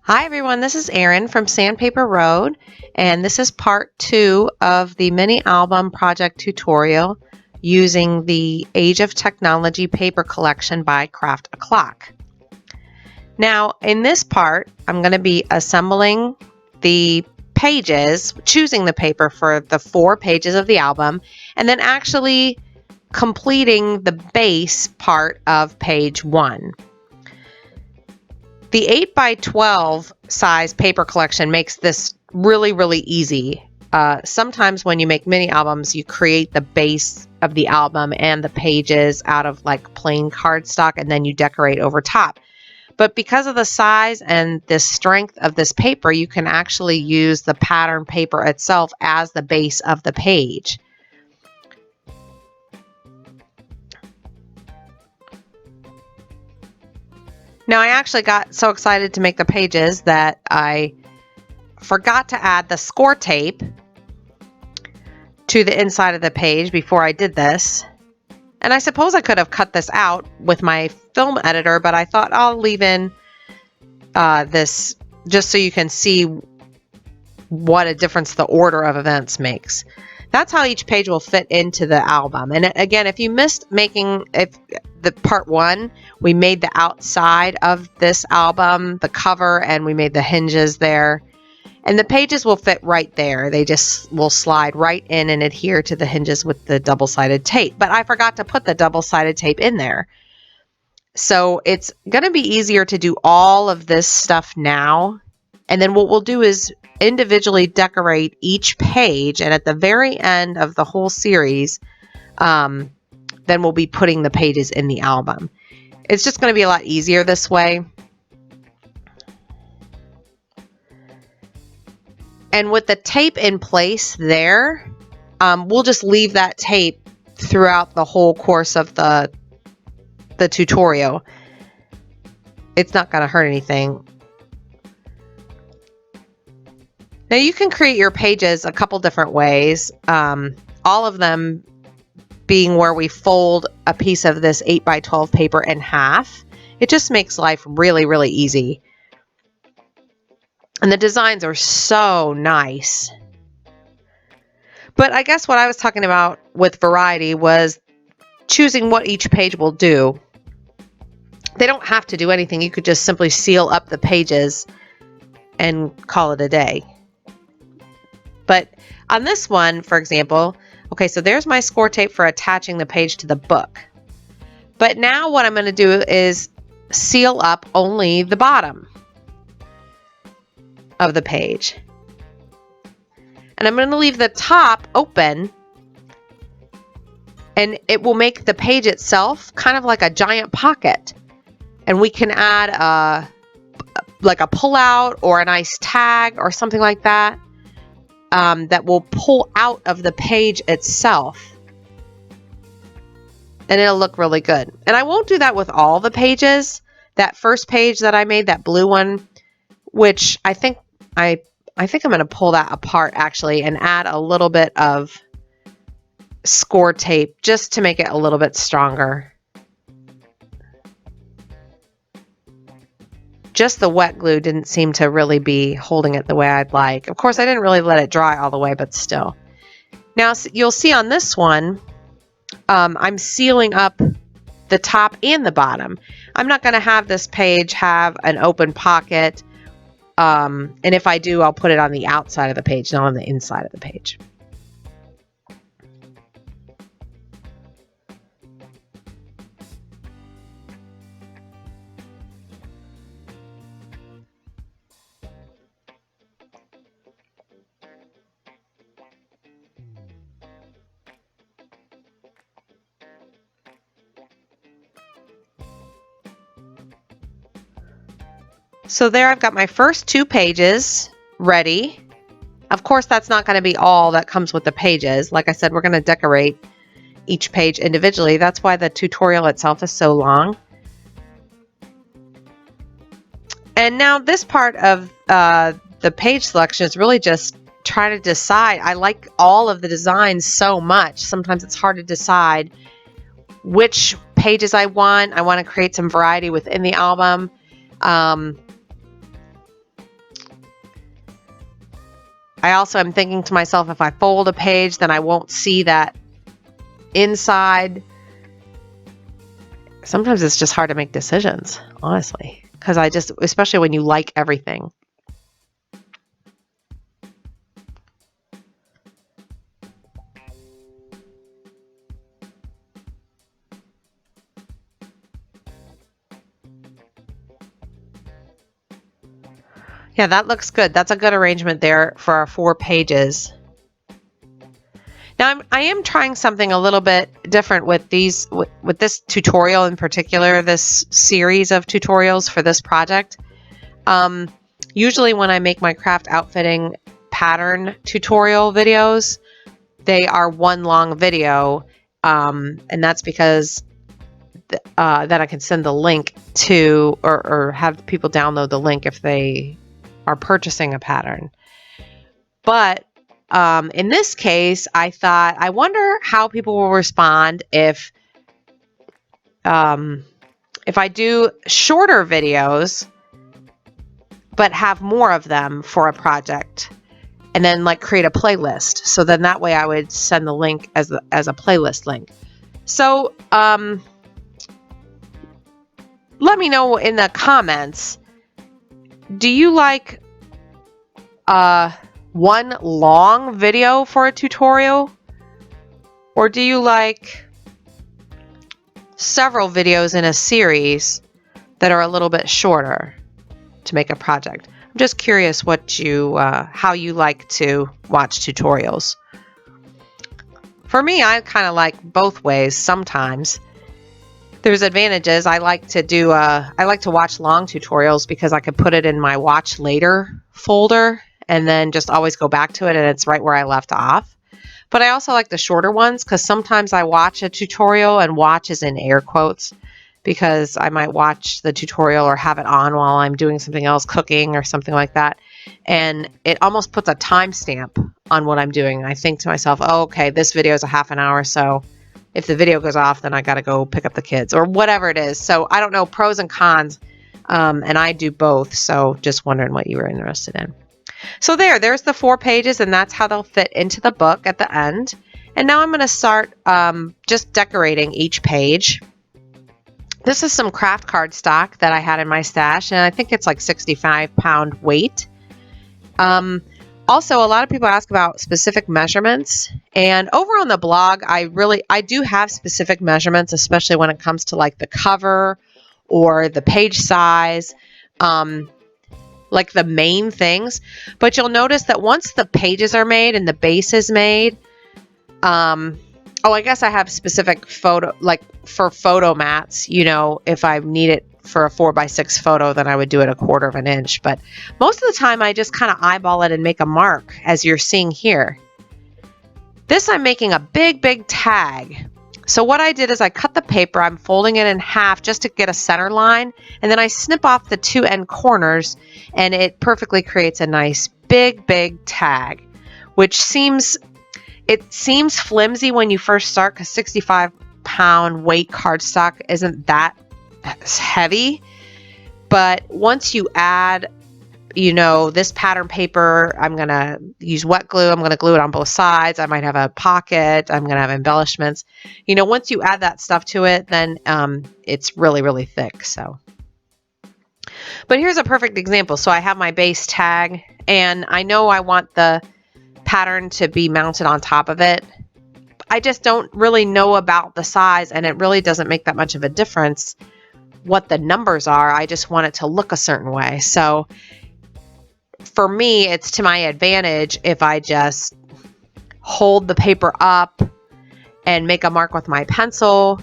Hi everyone, this is Erin from Sandpaper Road, and this is part 2 of the mini album project tutorial using the Age of Technology paper collection by Craft a Clock. Now, in this part, I'm going to be assembling the pages, choosing the paper for the 4 pages of the album, and then actually completing the base part of page 1. The 8 by 12 size paper collection makes this really easy. Sometimes when you make mini albums, you create the base of the album and the pages out of like plain cardstock, and then you decorate over top. But because of the size and the strength of this paper, you can actually use the pattern paper itself as the base of the page. Now, I actually got so excited to make the pages that I forgot to add the score tape to the inside of the page before I did this. And I suppose I could have cut this out with my film editor, but I thought I'll leave in this just so you can see what a difference the order of events makes. That's how each page will fit into the album. And again, if you missed making the part 1, we made the outside of this album, the cover, and we made the hinges there. And the pages will fit right there. They just will slide right in and adhere to the hinges with the double-sided tape. But I forgot to put the double-sided tape in there. So it's going to be easier to do all of this stuff now. And then what we'll do is individually decorate each page, and at the very end of the whole series, then we'll be putting the pages in the album. It's just going to be a lot easier this way. And with the tape in place there, we'll just leave that tape throughout the whole course of the tutorial. It's not going to hurt anything. Now you can create your pages a couple different ways, all of them being where we fold a piece of this 8 by 12 paper in half. It just makes life really easy. And the designs are so nice. But I guess what I was talking about with variety was choosing what each page will do. They don't have to do anything. You could just simply seal up the pages and call it a day. But on this one, for example, okay, so there's my score tape for attaching the page to the book. But now what I'm going to do is seal up only the bottom of the page. And I'm going to leave the top open, and it will make the page itself kind of like a giant pocket. And we can add like a pull-out or a nice tag or something like that. That will pull out of the page itself, and it'll look really good. And I won't do that with all the pages. That first page that I made, that blue one, which I think I'm going to pull that apart actually and add a little bit of score tape just to make it a little bit stronger. Just the wet glue didn't seem to really be holding it the way I'd like. Of course, I didn't really let it dry all the way, but still. Now, you'll see on this one, I'm sealing up the top and the bottom. I'm not going to have this page have an open pocket. And if I do, I'll put it on the outside of the page, not on the inside of the page. So there I've got my first 2 pages ready. Of course, that's not going to be all that comes with the pages. Like I said, we're going to decorate each page individually. That's why the tutorial itself is so long. And now this part of the page selection is really just trying to decide. I like all of the designs so much. Sometimes it's hard to decide which pages I want. I want to create some variety within the album. I also am thinking to myself, if I fold a page, then I won't see that inside. Sometimes it's just hard to make decisions, honestly, because especially when you like everything. Yeah, that looks good. That's a good arrangement there for our 4 pages. Now I am trying something a little bit different with with this tutorial in particular, this series of tutorials for this project. Usually when I make my craft outfitting pattern tutorial videos, they are one long video, and that's because then I can send the link to, or have people download the link if they are purchasing a pattern. But in this case, I thought, I wonder how people will respond if I do shorter videos, but have more of them for a project, and then like create a playlist. So then that way I would send the link as a playlist link. So let me know in the comments, do you like one long video for a tutorial, or do you like several videos in a series that are a little bit shorter to make a project? I'm just curious what you how you like to watch tutorials. For me, I kind of like both ways. Sometimes there's advantages. I like to watch long tutorials because I could put it in my watch later folder and then just always go back to it, and it's right where I left off. But I also like the shorter ones because sometimes I watch a tutorial, and watch is in air quotes, because I might watch the tutorial or have it on while I'm doing something else, cooking or something like that. And it almost puts a timestamp on what I'm doing. I think to myself, oh, okay, this video is a half an hour, so if the video goes off, then I got to go pick up the kids or whatever it is. So I don't know, pros and cons, and I do both. So just wondering what you were interested in. So there's the 4 pages, and that's how they'll fit into the book at the end. And now I'm going to start just decorating each page. This is some craft card stock that I had in my stash, and I think it's like 65-pound weight. Also, a lot of people ask about specific measurements, and over on the blog, I do have specific measurements, especially when it comes to like the cover or the page size, like the main things. But you'll notice that once the pages are made and the base is made, I guess I have specific photo, like for photo mats, if I need it for a 4x6 photo, then I would do it 1/4 of an inch. But most of the time I just kind of eyeball it and make a mark, as you're seeing here. This, I'm making a big tag. So what I did is I cut the paper, I'm folding it in half just to get a center line, and then I snip off the 2 end corners, and it perfectly creates a nice big tag, which seems flimsy when you first start, because 65-pound weight cardstock isn't that heavy. But once you add, this pattern paper, I'm going to use wet glue. I'm going to glue it on both sides. I might have a pocket. I'm going to have embellishments. Once you add that stuff to it, then it's really thick. So, but here's a perfect example. So I have my base tag, and I know I want the pattern to be mounted on top of it. I just don't really know about the size, and it really doesn't make that much of a difference what the numbers are. I just want it to look a certain way. So for me, it's to my advantage if I just hold the paper up and make a mark with my pencil.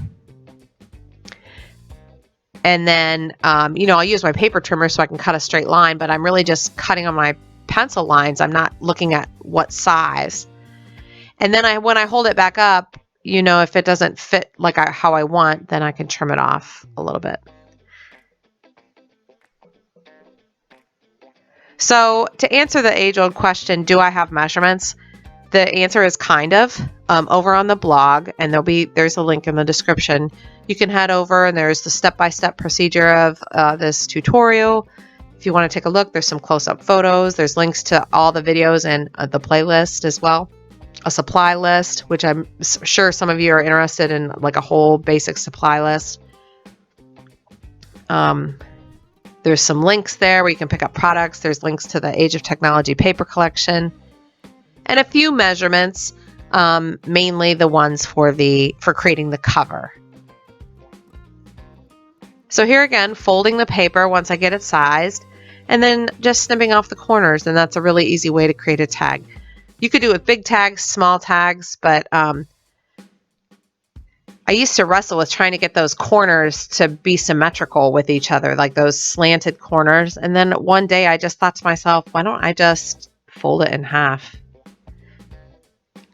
And then, I'll use my paper trimmer so I can cut a straight line, but I'm really just cutting on my pencil lines. I'm not looking at what size. And then when I hold it back up, if it doesn't fit like how I want, then I can trim it off a little bit. So to answer the age-old question, do I have measurements? The answer is kind of. Over on the blog, and there's a link in the description. You can head over, and there's the step-by-step procedure of this tutorial. if you want to take a look, there's some close-up photos. There's links to all the videos and the playlist as well. A supply list, which I'm sure some of you are interested in, like a whole basic supply list. There's some links there where you can pick up products. There's links to the Age of Technology paper collection and a few measurements, mainly the ones for creating the cover. So here again, folding the paper once I get it sized, and then just snipping off the corners, and that's a really easy way to create a tag. You could do it with big tags, small tags, but I used to wrestle with trying to get those corners to be symmetrical with each other, like those slanted corners. And then one day I just thought to myself, why don't I just fold it in half?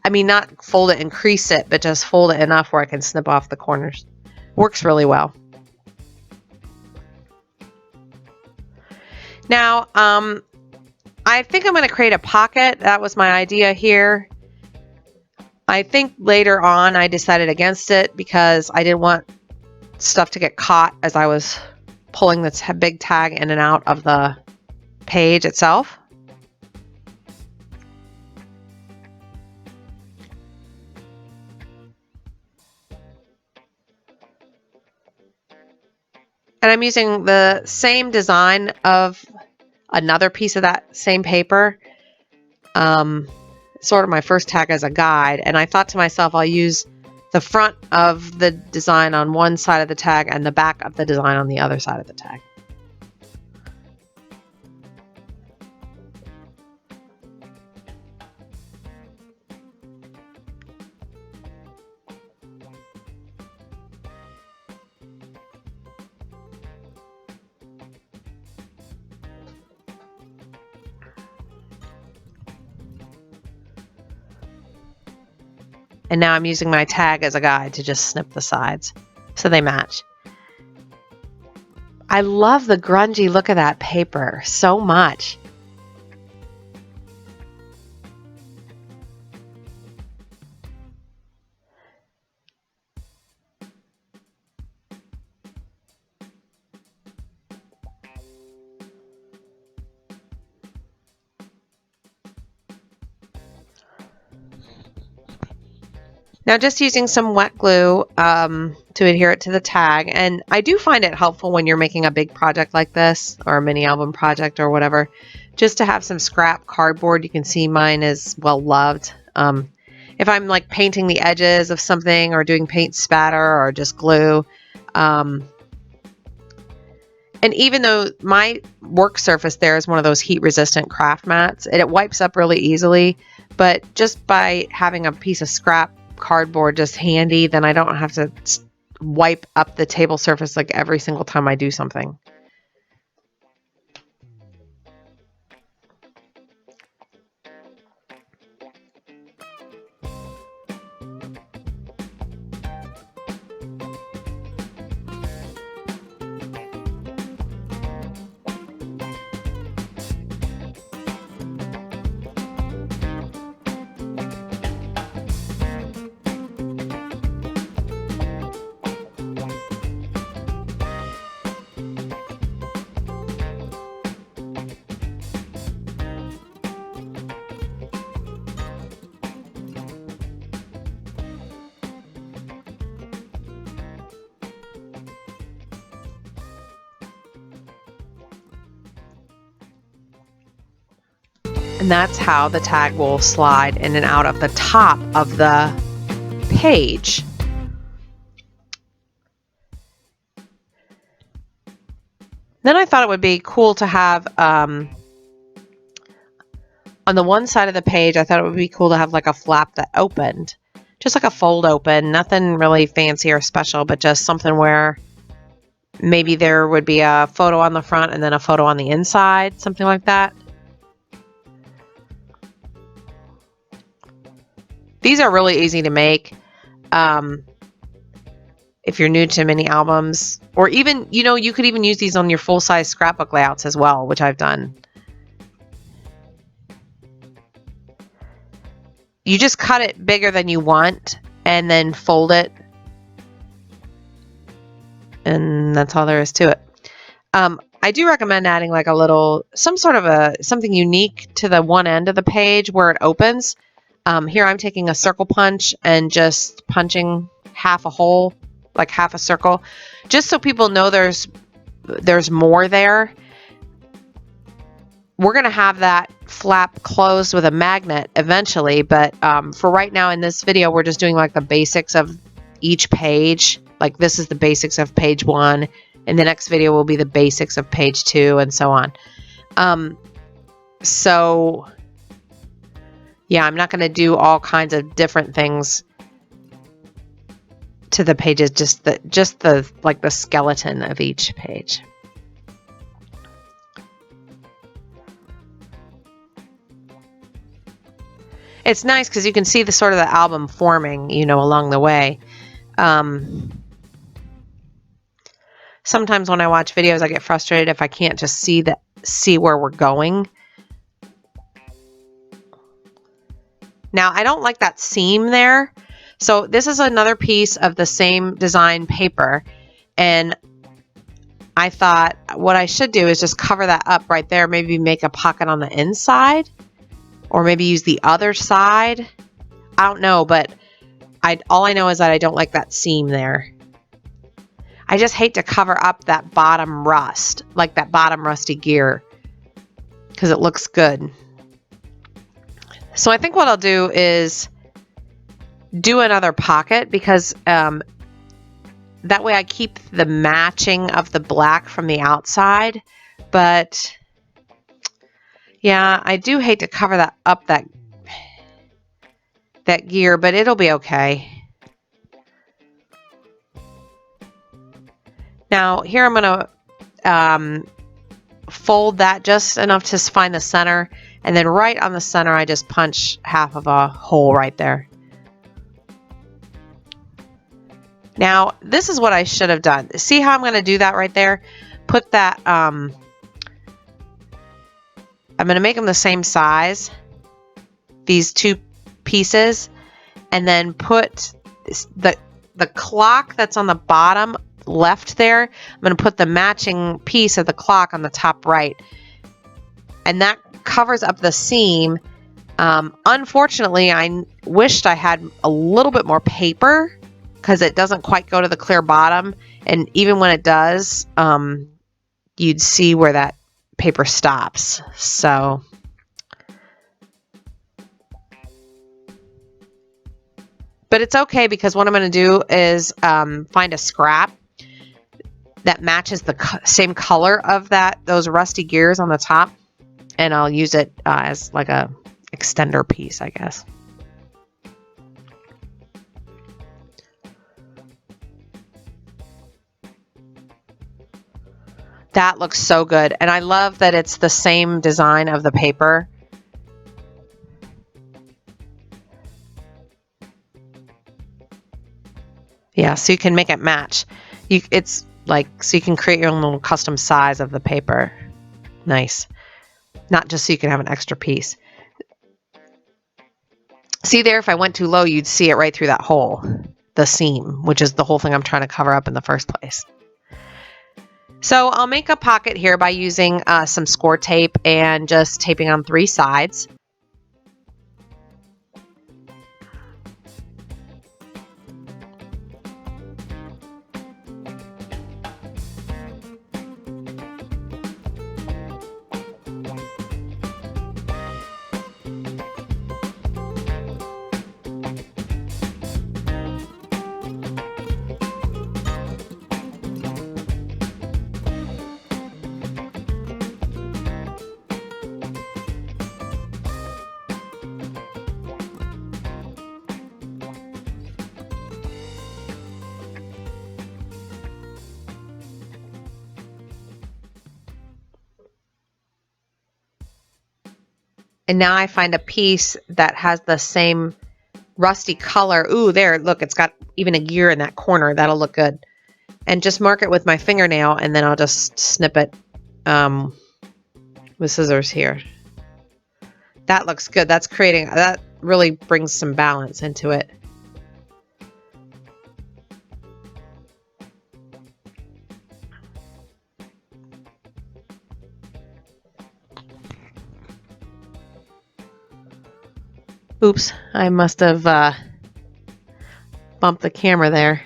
I mean, not fold it and crease it, but just fold it enough where I can snip off the corners. Works really well. Now, I think I'm going to create a pocket. That was my idea here. I think later on I decided against it because I didn't want stuff to get caught as I was pulling the big tag in and out of the page itself. And I'm using the same design of another piece of that same paper. Sort of my first tag as a guide, and I thought to myself, I'll use the front of the design on one side of the tag and the back of the design on the other side of the tag. And now I'm using my tag as a guide to just snip the sides so they match. I love the grungy look of that paper so much. Now just using some wet glue to adhere it to the tag, and I do find it helpful when you're making a big project like this or a mini album project or whatever, just to have some scrap cardboard. You can see mine is well loved. If I'm like painting the edges of something or doing paint spatter or just glue, and even though my work surface there is one of those heat resistant craft mats, it wipes up really easily, but just by having a piece of scrap cardboard just handy, then I don't have to wipe up the table surface like every single time I do something. And that's how the tag will slide in and out of the top of the page. Then I thought it would be cool to have, on the one side of the page, I thought it would be cool to have like a flap that opened. Just like a fold open, nothing really fancy or special, but just something where maybe there would be a photo on the front and then a photo on the inside, something like that. These are really easy to make. If you're new to mini albums, or even, you could even use these on your full-size scrapbook layouts as well, which I've done. You just cut it bigger than you want and then fold it. And that's all there is to it. I do recommend adding like a little, something unique to the one end of the page where it opens. Here I'm taking a circle punch and just punching half a hole, like half a circle, just so people know there's more there. We're going to have that flap closed with a magnet eventually, but for right now in this video, we're just doing like the basics of each page. Like this is the basics of page 1, and the next video will be the basics of page 2, and so on. So yeah, I'm not going to do all kinds of different things to the pages, just the like the skeleton of each page. It's nice because you can see the sort of the album forming, you know, along the way. Sometimes when I watch videos, I get frustrated if I can't just see where we're going. Now, I don't like that seam there. So this is another piece of the same design paper. And I thought what I should do is just cover that up right there. Maybe make a pocket on the inside. Or maybe use the other side. I don't know, but all I know is that I don't like that seam there. I just hate to cover up that bottom rust, like that bottom rusty gear, because it looks good. So I think what I'll do is do another pocket, because that way I keep the matching of the black from the outside. But yeah, I do hate to cover that up, that gear, but it'll be okay. Now here I'm going to fold that just enough to find the center, and then right on the center I just punch half of a hole right there. Now this is what I should have done. See how I'm going to do that right there? Put that, I'm going to make them the same size, these two pieces, and then put the clock that's on the bottom left there. I'm going to put the matching piece of the clock on the top right, and that covers up the seam. Unfortunately, I wished I had a little bit more paper, because it doesn't quite go to the clear bottom, and even when it does, you'd see where that paper stops. So but it's okay, because what I'm going to do is find a scrap that matches the same color of those rusty gears on the top, and I'll use it as like a extender piece, I guess. That looks so good, and I love that it's the same design of the paper. Yeah, so you can make it match. It's like, so you can create your own little custom size of the paper. Nice. Not just so you can have an extra piece. See there, if I went too low, you'd see it right through that hole, the seam, which is the whole thing I'm trying to cover up in the first place. So I'll make a pocket here by using some score tape and just taping on 3 sides. And now I find a piece that has the same rusty color. Ooh, there, look, it's got even a gear in that corner. That'll look good. And just mark it with my fingernail, and then I'll just snip it with scissors here. That looks good. That really brings some balance into it. Oops, I must have bumped the camera there.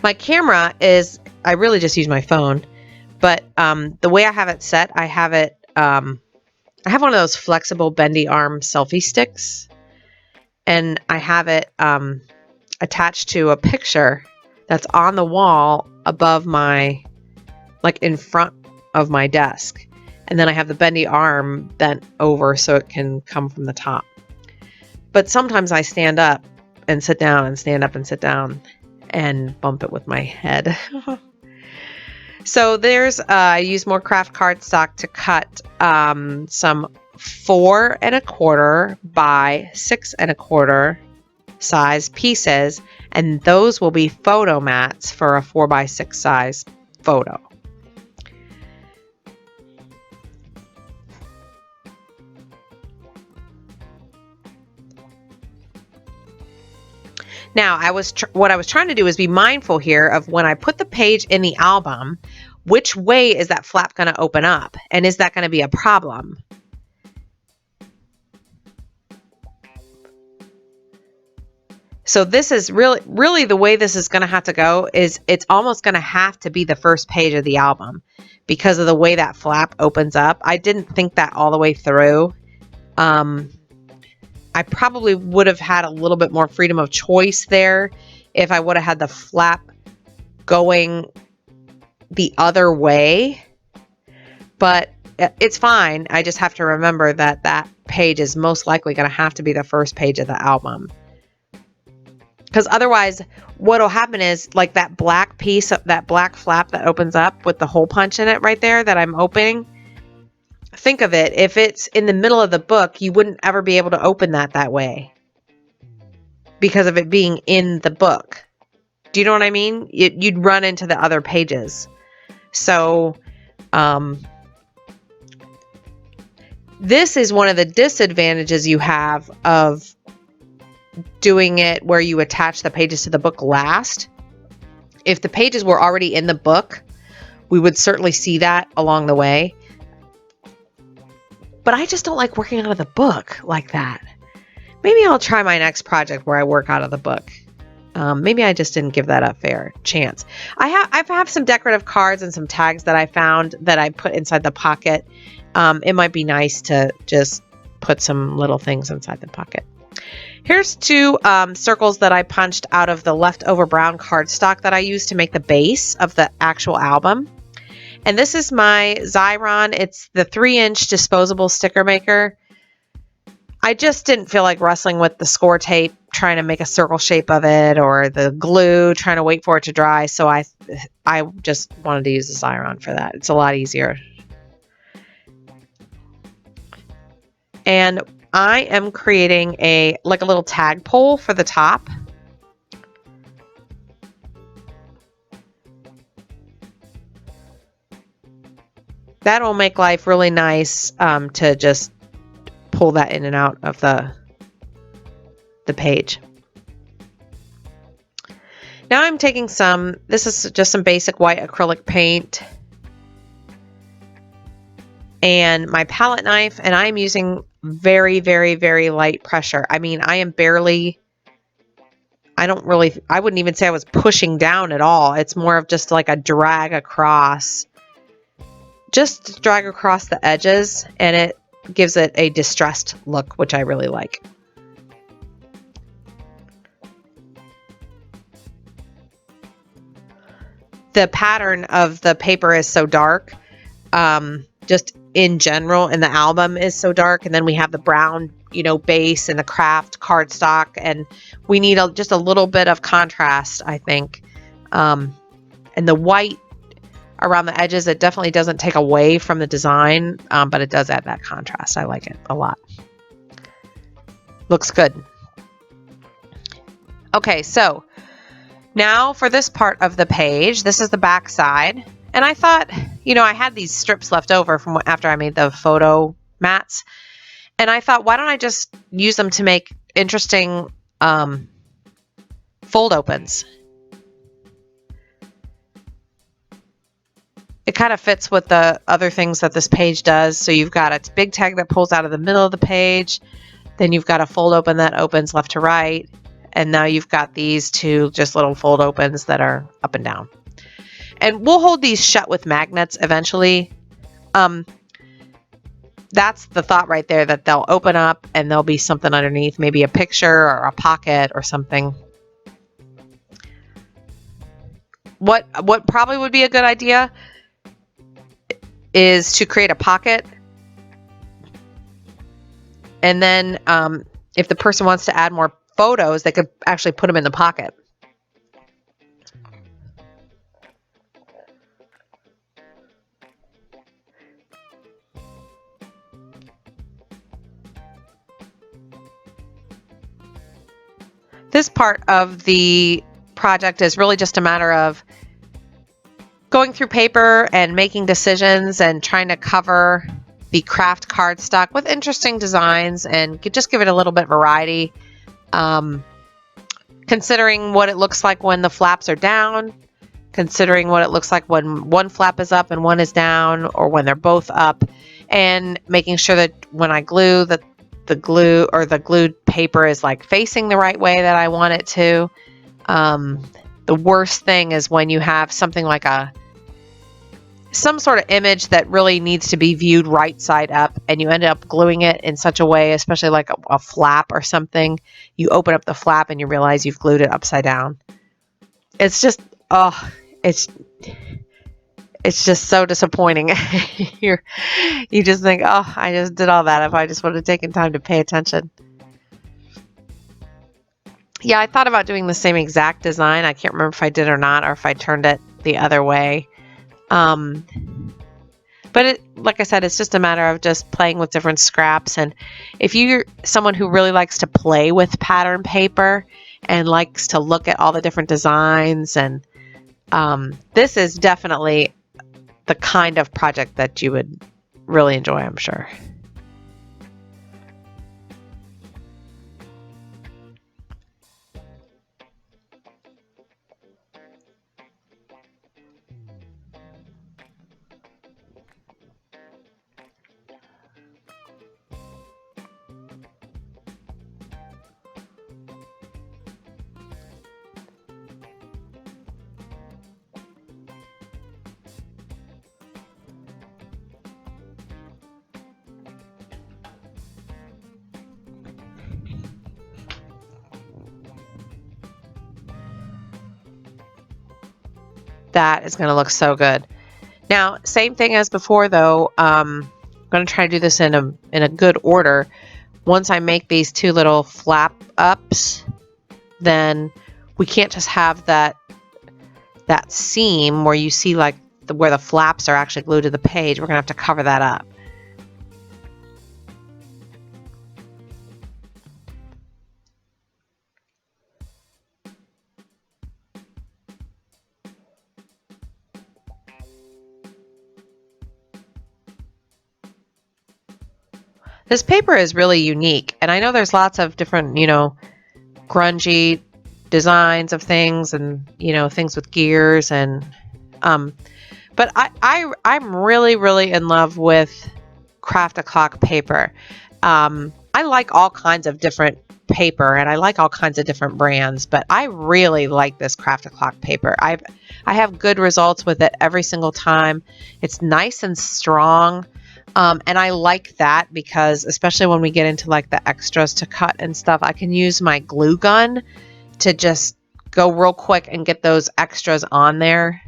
My camera is, I really just use my phone, but the way I have it set, I have one of those flexible bendy arm selfie sticks, and I have it attached to a picture that's on the wall above my, like in front of my desk. And then I have the bendy arm bent over so it can come from the top. But sometimes I stand up and sit down and stand up and sit down and bump it with my head. So I use more craft cardstock to cut some 4 1/4 by 6 1/4 size pieces, and those will be photo mats for a 4 by 6 size photo. Now, what I was trying to do is be mindful here of when I put the page in the album, which way is that flap going to open up? And is that going to be a problem? So this is really the way this is going to have to go is it's almost going to have to be the first page of the album because of the way that flap opens up. I didn't think that all the way through. I probably would have had a little bit more freedom of choice there if I would have had the flap going the other way, but it's fine. I just have to remember that that page is most likely going to have to be the first page of the album. Because otherwise, what will happen is like that black piece, that black flap that opens up with the hole punch in it right there that I'm opening. Think of it, if it's in the middle of the book, you wouldn't ever be able to open that way because of it being in the book. Do you know what I mean? You'd run into the other pages. So, this is one of the disadvantages you have of doing it where you attach the pages to the book last. If the pages were already in the book, we would certainly see that along the way. But I just don't like working out of the book like that. Maybe I'll try my next project where I work out of the book. Maybe I just didn't give that a fair chance. I have some decorative cards and some tags that I found that I put inside the pocket. It might be nice to just put some little things inside the pocket. Here's 2 circles that I punched out of the leftover brown cardstock that I used to make the base of the actual album. And this is my Xyron. It's the 3-inch disposable sticker maker. I just didn't feel like wrestling with the score tape, trying to make a circle shape of it, or the glue, trying to wait for it to dry. So I just wanted to use the Xyron for that. It's a lot easier. And I am creating a little tag pole for the top. That'll make life really nice to just pull that in and out of the page. Now I'm taking this is just some basic white acrylic paint and my palette knife, and I'm using very, very, very light pressure. I mean, I wouldn't even say I was pushing down at all. It's more of just like a drag across. Just drag across the edges, and it gives it a distressed look, which I really like. The pattern of the paper is so dark, just in general, and the album is so dark, and then we have the brown, base and the craft cardstock, and we need just a little bit of contrast, I think. And the white around the edges, it definitely doesn't take away from the design, but it does add that contrast. I like it a lot. Looks good. Okay, so now for this part of the page, this is the back side. And I thought, I had these strips left over from after I made the photo mats. And I thought, why don't I just use them to make interesting fold opens? it kind of fits with the other things that this page does. So you've got a big tag that pulls out of the middle of the page. Then you've got a fold open that opens left to right. And now you've got these two just little fold opens that are up and down. And we'll hold these shut with magnets eventually. That's the thought right there, that they'll open up and there'll be something underneath, maybe a picture or a pocket or something. What probably would be a good idea is to create a pocket. And then if the person wants to add more photos, they could actually put them in the pocket. This part of the project is really just a matter of going through paper and making decisions and trying to cover the craft cardstock with interesting designs and just give it a little bit of variety. Considering what it looks like when the flaps are down, considering what it looks like when one flap is up and one is down, or when they're both up, and making sure that when I glue, that the glue or the glued paper is like facing the right way that I want it to. The worst thing is when you have something like some sort of image that really needs to be viewed right side up, and you end up gluing it in such a way, especially like a flap or something. You open up the flap and you realize you've glued it upside down. It's just, it's just so disappointing. You just think, oh, I just did all that if I just would have taken time to pay attention. Yeah, I thought about doing the same exact design. I can't remember if I did or not, or if I turned it the other way. But like I said, it's just a matter of just playing with different scraps. And if you're someone who really likes to play with pattern paper and likes to look at all the different designs, and this is definitely the kind of project that you would really enjoy, I'm sure. That is going to look so good. Now, same thing as before, though. I'm going to try to do this in a good order. Once I make these two little flap ups, then we can't just have that seam where you see like where the flaps are actually glued to the page. We're going to have to cover that up. This paper is really unique, and I know there's lots of different, grungy designs of things, and things with gears, and but I'm really in love with Craft a Clock paper. I like all kinds of different paper, and I like all kinds of different brands, but I really like this Craft a Clock paper. I have good results with it every single time. It's nice and strong. And I like that because especially when we get into like the extras to cut and stuff, I can use my glue gun to just go real quick and get those extras on there.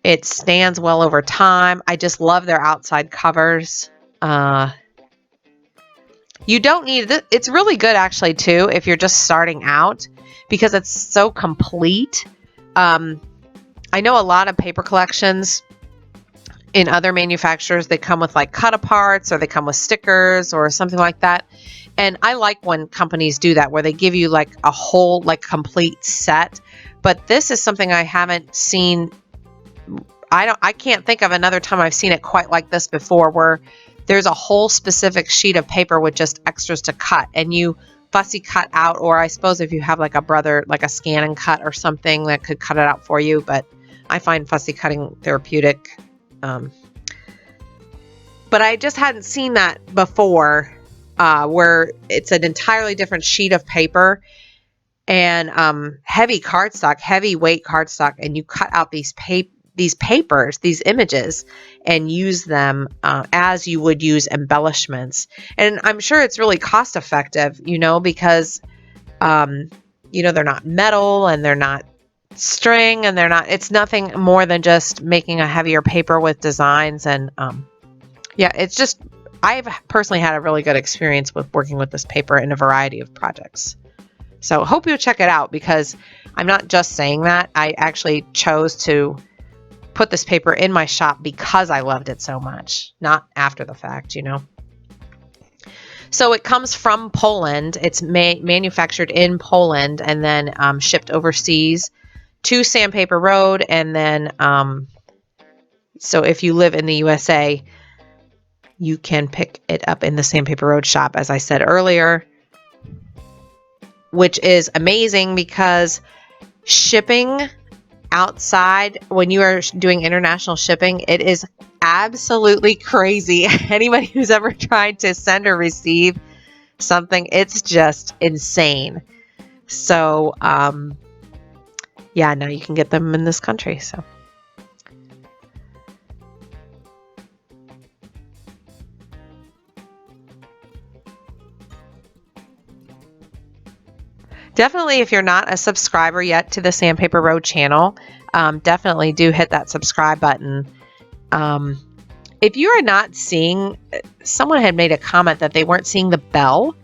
It stands well over time. I just love their outside covers. You don't need it. It's really good actually too if you're just starting out because it's so complete. I know a lot of paper collections in other manufacturers, they come with like cut aparts or they come with stickers or something like that. And I like when companies do that where they give you like a whole like complete set. But this is something I haven't seen. I can't think of another time I've seen it quite like this before, where there's a whole specific sheet of paper with just extras to cut, and you fussy cut out, or I suppose if you have like a brother, like a scan and cut or something that could cut it out for you. But I find fussy cutting therapeutic. But I just hadn't seen that before, where it's an entirely different sheet of paper and heavy cardstock, heavyweight cardstock, and you cut out these papers, these images, and use them as you would use embellishments. And I'm sure it's really cost effective, because they're not metal and they're not string and it's nothing more than just making a heavier paper with designs. And it's just, I've personally had a really good experience with working with this paper in a variety of projects. So hope you'll check it out, because I'm not just saying that. I actually chose to put this paper in my shop because I loved it so much, not after the fact, So it comes from Poland. It's manufactured in Poland and then shipped overseas to Sandpaper Road. And then, so if you live in the USA, you can pick it up in the Sandpaper Road shop, as I said earlier, which is amazing because shipping outside, when you are doing international shipping, it is absolutely crazy. Anybody who's ever tried to send or receive something, it's just insane. So, now you can get them in this country. So. Definitely, if you're not a subscriber yet to the Sandpaper Road channel, definitely do hit that subscribe button. If you are not seeing, someone had made a comment that they weren't seeing the bell.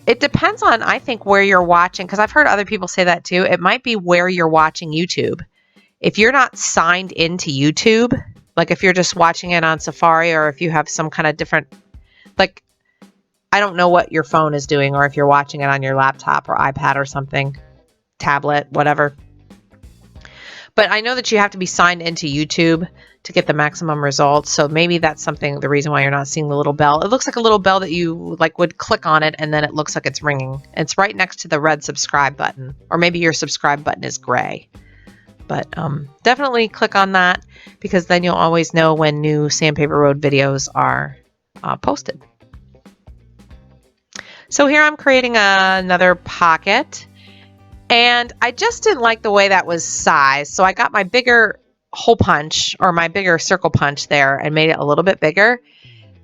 It depends on, I think, where you're watching, because I've heard other people say that too. It might be where you're watching YouTube. If you're not signed into YouTube, like if you're just watching it on Safari, or if you have some kind of different, like, I don't know what your phone is doing, or if you're watching it on your laptop or iPad or something, tablet, whatever. But I know that you have to be signed into YouTube to get the maximum results. So maybe that's the reason why you're not seeing the little bell. It looks like a little bell that you would click on it, and then it looks like it's ringing. It's right next to the red subscribe button, or maybe your subscribe button is gray. But definitely click on that, because then you'll always know when new Sandpaper Road videos are posted. So here I'm creating another pocket, and I just didn't like the way that was sized. So I got my bigger hole punch, or my bigger circle punch there, and made it a little bit bigger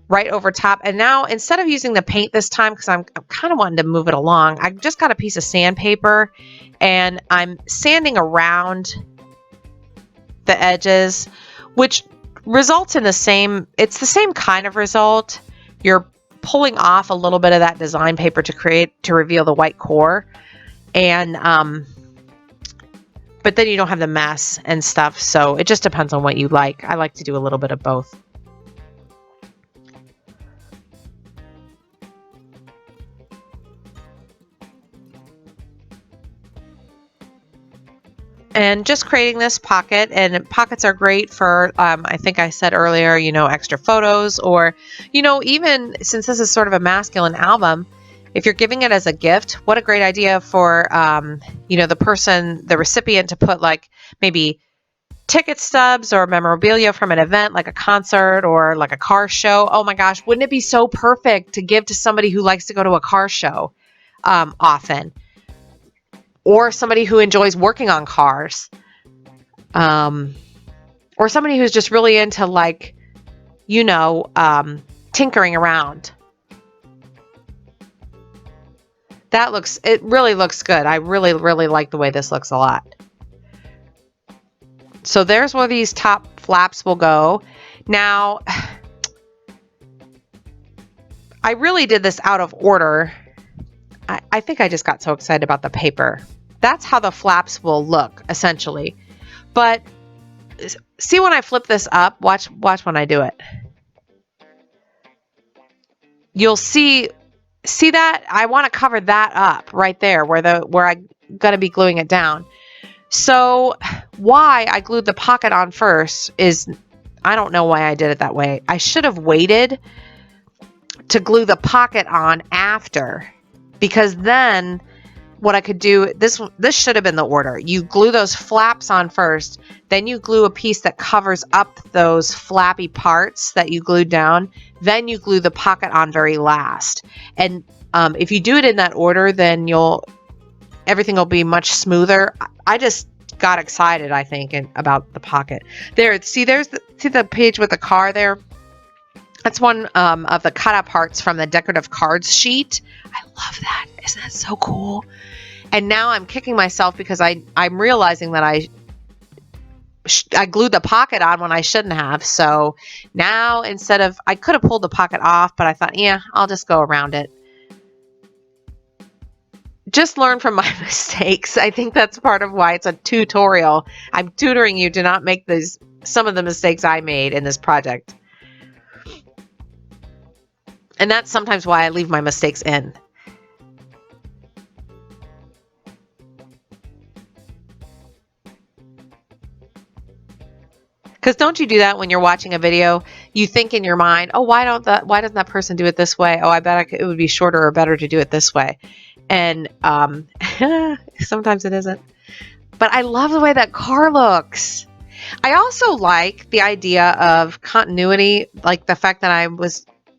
right over top. And now, instead of using the paint this time, because I'm kind of wanting to move it along, I just got a piece of sandpaper and I'm sanding around the edges, which results in it's the same kind of result. You're pulling off a little bit of that design paper to reveal the white core, and but then you don't have the mess and stuff. So it just depends on what you like. I like to do a little bit of both. And just creating this pocket, and pockets are great for, I think I said earlier, extra photos, or, even since this is sort of a masculine album, if you're giving it as a gift, what a great idea for, the recipient to put maybe ticket stubs or memorabilia from an event, like a concert or like a car show. Oh my gosh, wouldn't it be so perfect to give to somebody who likes to go to a car show often? Or somebody who enjoys working on cars, or somebody who's just really into tinkering around. It really looks good. I really, really like the way this looks a lot. So there's where these top flaps will go. Now, I really did this out of order. I think I just got so excited about the paper. That's how the flaps will look, essentially. But see, when I flip this up, watch when I do it. You'll see that I want to cover that up right there where I'm going to be gluing it down. So why I glued the pocket on first is, I don't know why I did it that way. I should have waited to glue the pocket on after, because then what I could do, this should have been the order. You glue those flaps on first, then you glue a piece that covers up those flappy parts that you glued down, then you glue the pocket on very last. And if you do it in that order, then everything will be much smoother. I just got excited, I think, about the pocket. There, see the page with the car there? That's one of the cut-out parts from the decorative cards sheet. I love that. Isn't that so cool? And now I'm kicking myself because I'm realizing that I glued the pocket on when I shouldn't have. So now I could have pulled the pocket off, but I thought, yeah, I'll just go around it. Just learn from my mistakes. I think that's part of why it's a tutorial. I'm tutoring you to not make some of the mistakes I made in this project. And that's sometimes why I leave my mistakes in. Because don't you do that when you're watching a video? You think in your mind, oh, why doesn't that person do it this way? Oh, I bet it would be shorter or better to do it this way. And sometimes it isn't. But I love the way that car looks. I also like the idea of continuity, like the fact that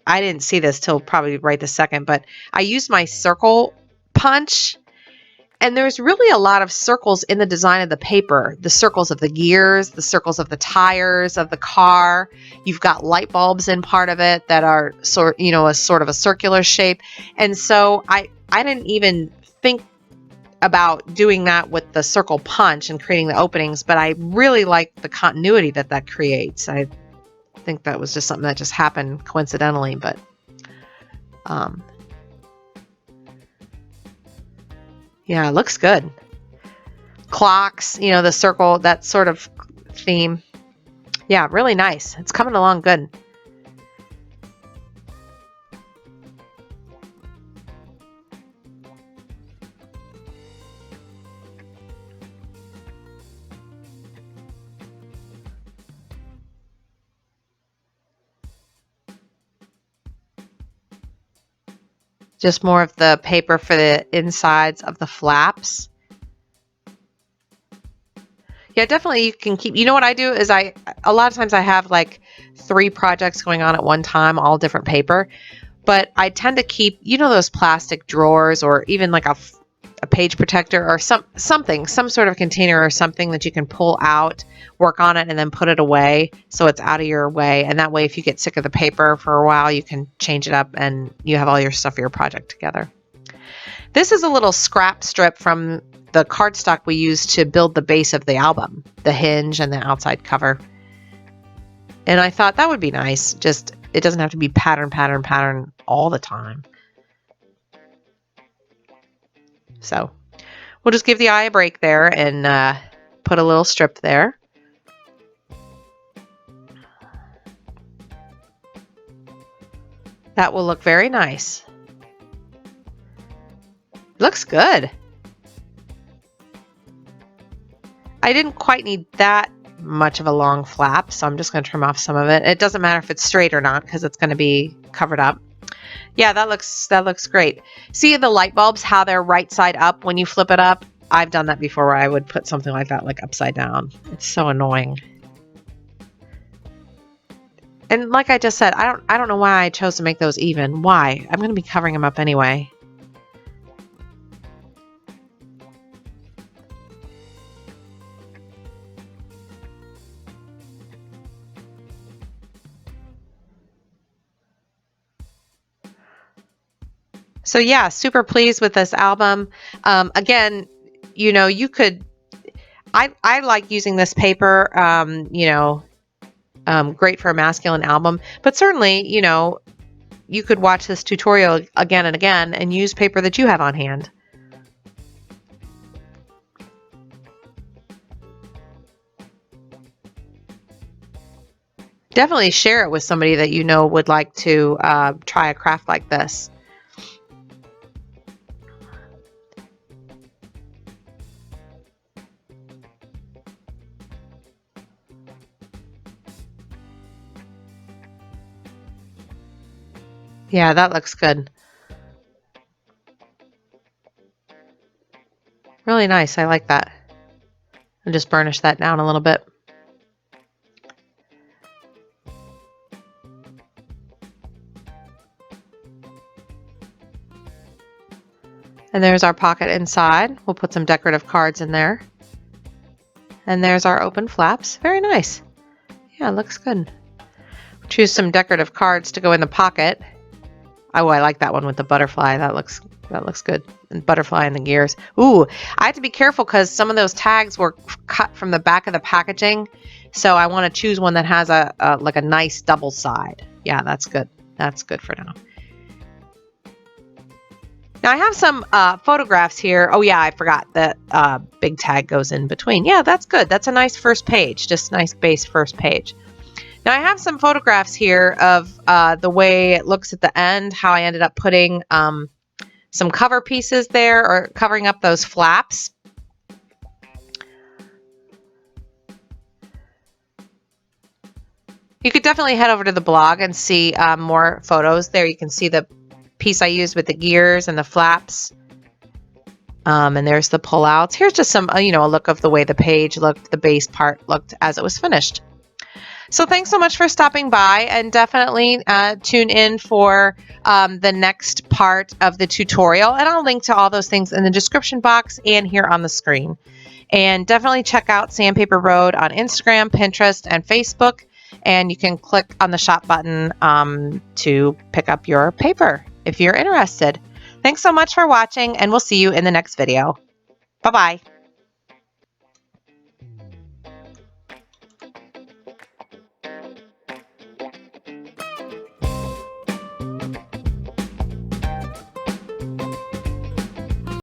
I didn't see this till probably right this second, but I used my circle punch, and there's really a lot of circles in the design of the paper. The circles of the gears, the circles of the tires of the car. You've got light bulbs in part of it that are a sort of a circular shape. And so I didn't even think about doing that with the circle punch and creating the openings, but I really like the continuity that creates. I think that was just something that just happened coincidentally, but yeah, it looks good. Clocks, the circle, that sort of theme. Yeah, really nice. It's coming along good. Just more of the paper for the insides of the flaps. Yeah, definitely you can keep, what I do is a lot of times I have like 3 projects going on at one time, all different paper, but I tend to keep, those plastic drawers or even like a page protector or some sort of container or something that you can pull out, work on it, and then put it away so it's out of your way. And that way, if you get sick of the paper for a while, you can change it up and you have all your stuff for your project together. This is a little scrap strip from the cardstock we used to build the base of the album, the hinge and the outside cover. And I thought that would be nice. Just, it doesn't have to be pattern all the time. So we'll just give the eye a break there and put a little strip there. That will look very nice. Looks good. I didn't quite need that much of a long flap, so I'm just going to trim off some of it. It doesn't matter if it's straight or not because it's going to be covered up. Yeah, that looks great. See the light bulbs, how they're right side up when you flip it up? I've done that before where I would put something like that like upside down. It's so annoying. And like I just said, I don't know why I chose to make those even. Why? I'm going to be covering them up anyway. So yeah, super pleased with this album. Again, you could, I like using this paper, great for a masculine album, but certainly, you could watch this tutorial again and again and use paper that you have on hand. Definitely share it with somebody that would like to try a craft like this. Yeah, that looks good. really nice. I like that. I'll just burnish that down a little bit. And there's our pocket inside. We'll put some decorative cards in there. And there's our open flaps. Very nice. Yeah, it looks good. Choose some decorative cards to go in the pocket. Oh, I like that one with the butterfly. That looks good. And butterfly and the gears. Ooh, I have to be careful because some of those tags were cut from the back of the packaging. So I want to choose one that has a like a nice double side. Yeah, that's good. That's good for now. Now I have some photographs here. Oh yeah, I forgot that big tag goes in between. Yeah, that's good. That's a nice first page. Just nice base first page. Now I have some photographs here of the way it looks at the end, how I ended up putting some cover pieces there or covering up those flaps. You could definitely head over to the blog and see more photos there. You can see the piece I used with the gears and the flaps. And there's the pullouts. Here's just some, a look of the way the page looked, the base part looked as it was finished. So thanks so much for stopping by, and definitely tune in for the next part of the tutorial. And I'll link to all those things in the description box and here on the screen. And definitely check out Sandpaper Road on Instagram, Pinterest, and Facebook. And you can click on the shop button to pick up your paper if you're interested. Thanks so much for watching, and we'll see you in the next video. Bye-bye.